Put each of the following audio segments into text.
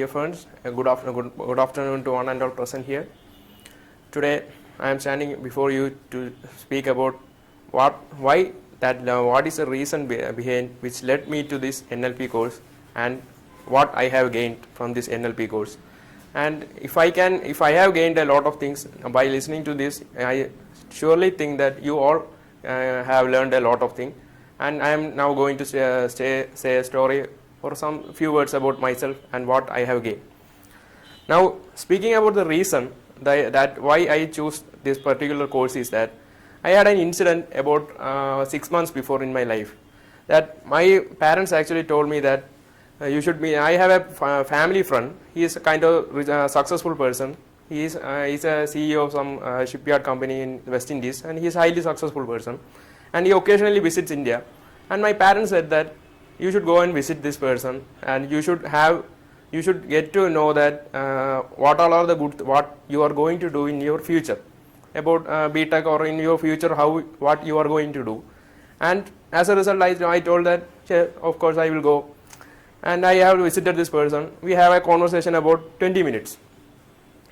friends. Good afternoon to one and all present here. Today, I am standing before you to speak about what is the reason behind which led me to this NLP course and what I have gained from this NLP course. And if I have gained a lot of things by listening to this, I surely think that you all have learned a lot of things. And I am now going to say a story or some few words about myself and what I have gained. Now, speaking about the reason that why I choose this particular course is that I had an incident about 6 months before in my life, that my parents actually told me that you should be. I have a family friend. He is a kind of successful person. He is a CEO of some shipyard company in West Indies, and he is a highly successful person. And he occasionally visits India. And my parents said that you should go and visit this person, and you should get to know that what you are going to do in your future about B.Tech or in your future what you are going to do. And as a result, I told that, yeah, of course I will go. And I have visited this person. We have a conversation about 20 minutes.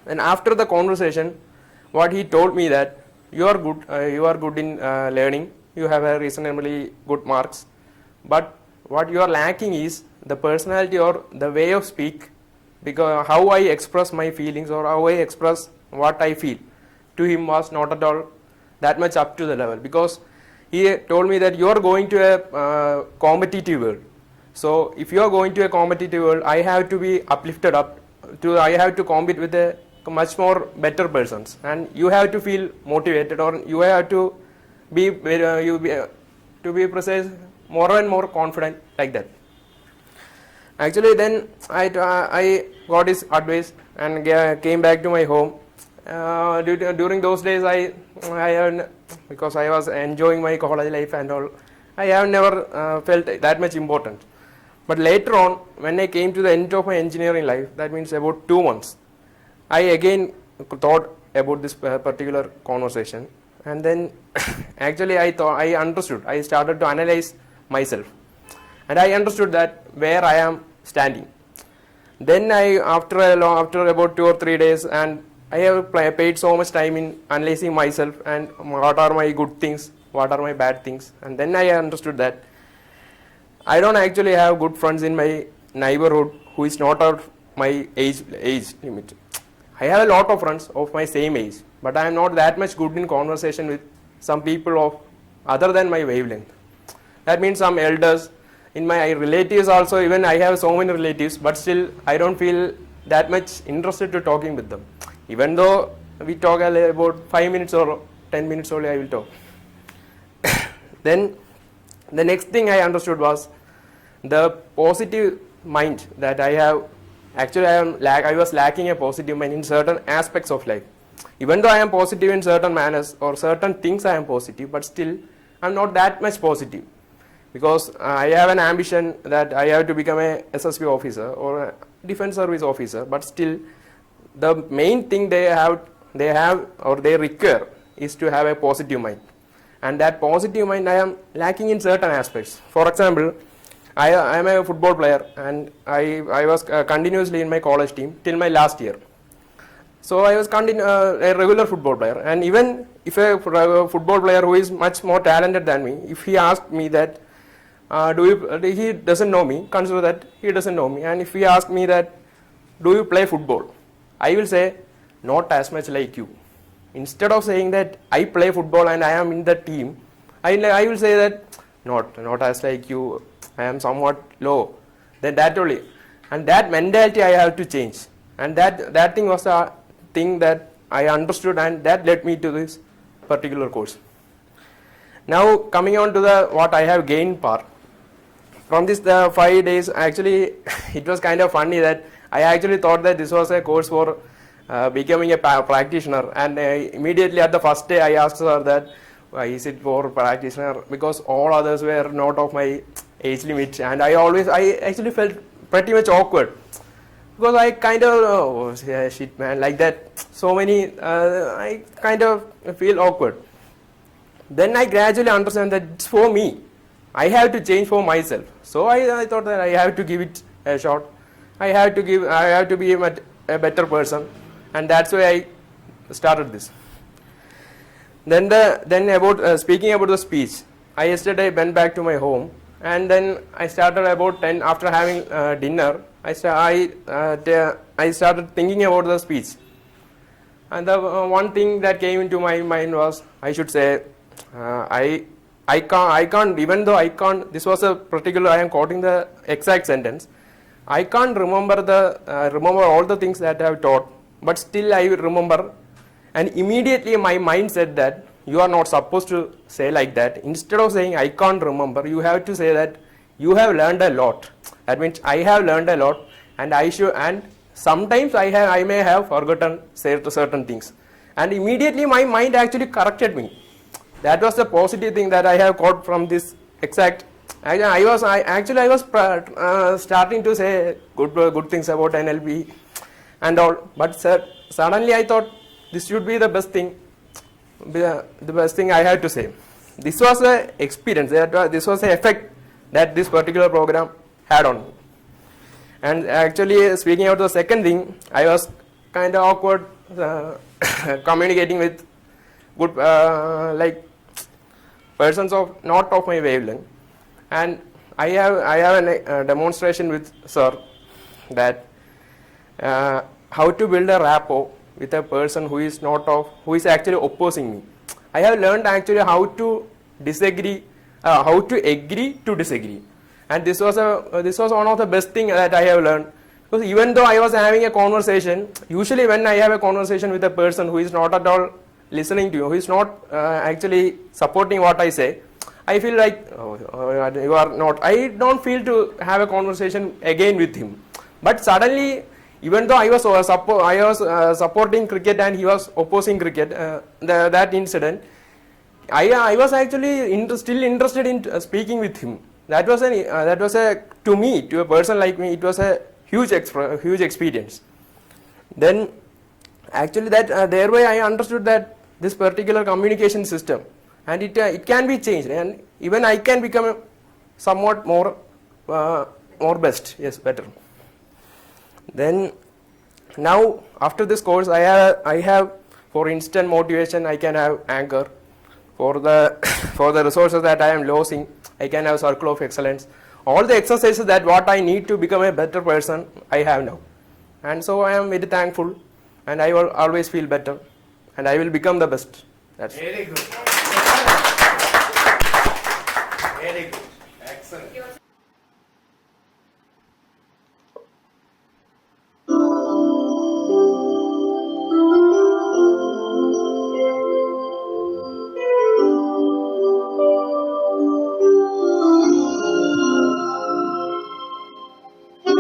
And after the conversation, what he told me that you are good in learning. You have a reasonably good marks, but what you are lacking is the personality or the way of speak, because how I express my feelings or how I express what I feel to him was not at all that much up to the level, because he told me that you are going to a competitive world. So if you are going to a competitive world, I have to be uplifted up I have to compete with a much more better persons, and you have to feel motivated, or you have to be precise, more and more confident, like that. Actually, then I got his advice and came back to my home. During those days, because I was enjoying my college life and all, I have never felt that much important. But later on, when I came to the end of my engineering life, that means about 2 months, I again thought about this particular conversation. And then actually I understood. I started to analyze myself, and I understood that where I am standing. Then after about 2 or 3 days, and I have paid so much time in analyzing myself and what are my good things, what are my bad things. And then I understood that I don't actually have good friends in my neighborhood who is not of my age limit. I have a lot of friends of my same age, but I am not that much good in conversation with some people of other than my wavelength. That means some elders, in my relatives also, even I have so many relatives, but still I don't feel that much interested to talking with them. Even though we talk about 5 minutes or 10 minutes only, I will talk. Then the next thing I understood was the positive mind that I have. Actually, I was lacking a positive mind in certain aspects of life. Even though I am positive in certain manners or certain things, I am positive, but still I am not that much positive, because I have an ambition that I have to become a SSB officer or a defense service officer. But still, the main thing they require is to have a positive mind, and that positive mind I am lacking in certain aspects. For example, I am a football player, and I was continuously in my college team till my last year. So I was a regular football player, and even if a football player who is much more talented than me, if he asked me that, he doesn't know me, consider that he doesn't know me, and if he asks me that, do you play football? I will say, not as much like you. Instead of saying that I play football and I am in the team, I will say that not as like you. I am somewhat low. Then that only, and that mentality I have to change, and that thing was the thing that I understood, and that led me to this particular course. Now coming on to the what I have gained part from this 5 days. Actually, it was kind of funny that I actually thought that this was a course for becoming a practitioner, and immediately at the first day I asked her that why is it for practitioner, because all others were not of my age limit, and I actually felt pretty much awkward, because I kind of shit man, like that, so many I kind of feel awkward. Then I gradually understand that it's for me, I have to change for myself. So I thought that I have to give it a shot, I have to be a better person, and that's why I started this. Then about speaking about the speech, I yesterday went back to my home, and then I started about 10 after having dinner. I started thinking about the speech, and the one thing that came into my mind was, I should say, I can't, even though I can't, this was a particular, I am quoting the exact sentence, I can't remember remember all the things that I have taught, but still I remember, and immediately my mind said that you are not supposed to say like that. Instead of saying I can't remember, you have to say that you have learned a lot. That means I have learned a lot, and I should, and sometimes I may have forgotten certain things, and immediately my mind actually corrected me. That was the positive thing that I have got from this exact. I was starting to say good things about NLP and all, but suddenly I thought this should be the best thing I had to say. This was the experience, this was the effect that this particular program had on me. And actually, speaking out the second thing, I was kind of awkward communicating with good like persons of not of my wavelength, and I have a demonstration with sir that how to build a rapport with a person who is actually opposing me. I have learned actually how to disagree, how to agree to disagree, and this was one of the best thing that I have learned. Because even though I was having a conversation, usually when I have a conversation with a person who is not at all listening to you, who is not actually supporting what I say, I feel like you are not. I don't feel to have a conversation again with him. But suddenly, even though I was supporting cricket and he was opposing cricket, that incident, I was actually still interested in speaking with him. That was to me, to a person like me, it was a huge experience. Then actually that thereby I understood that this particular communication system, and it can be changed, and even I can become somewhat more better. Then now after this course, I have for instant motivation, I can have Anchor. For the resources that I am losing, I can have Circle of Excellence. All the exercises that what I need to become a better person, I have now. And so I am very thankful, and I will always feel better, and I will become the best. That's very good.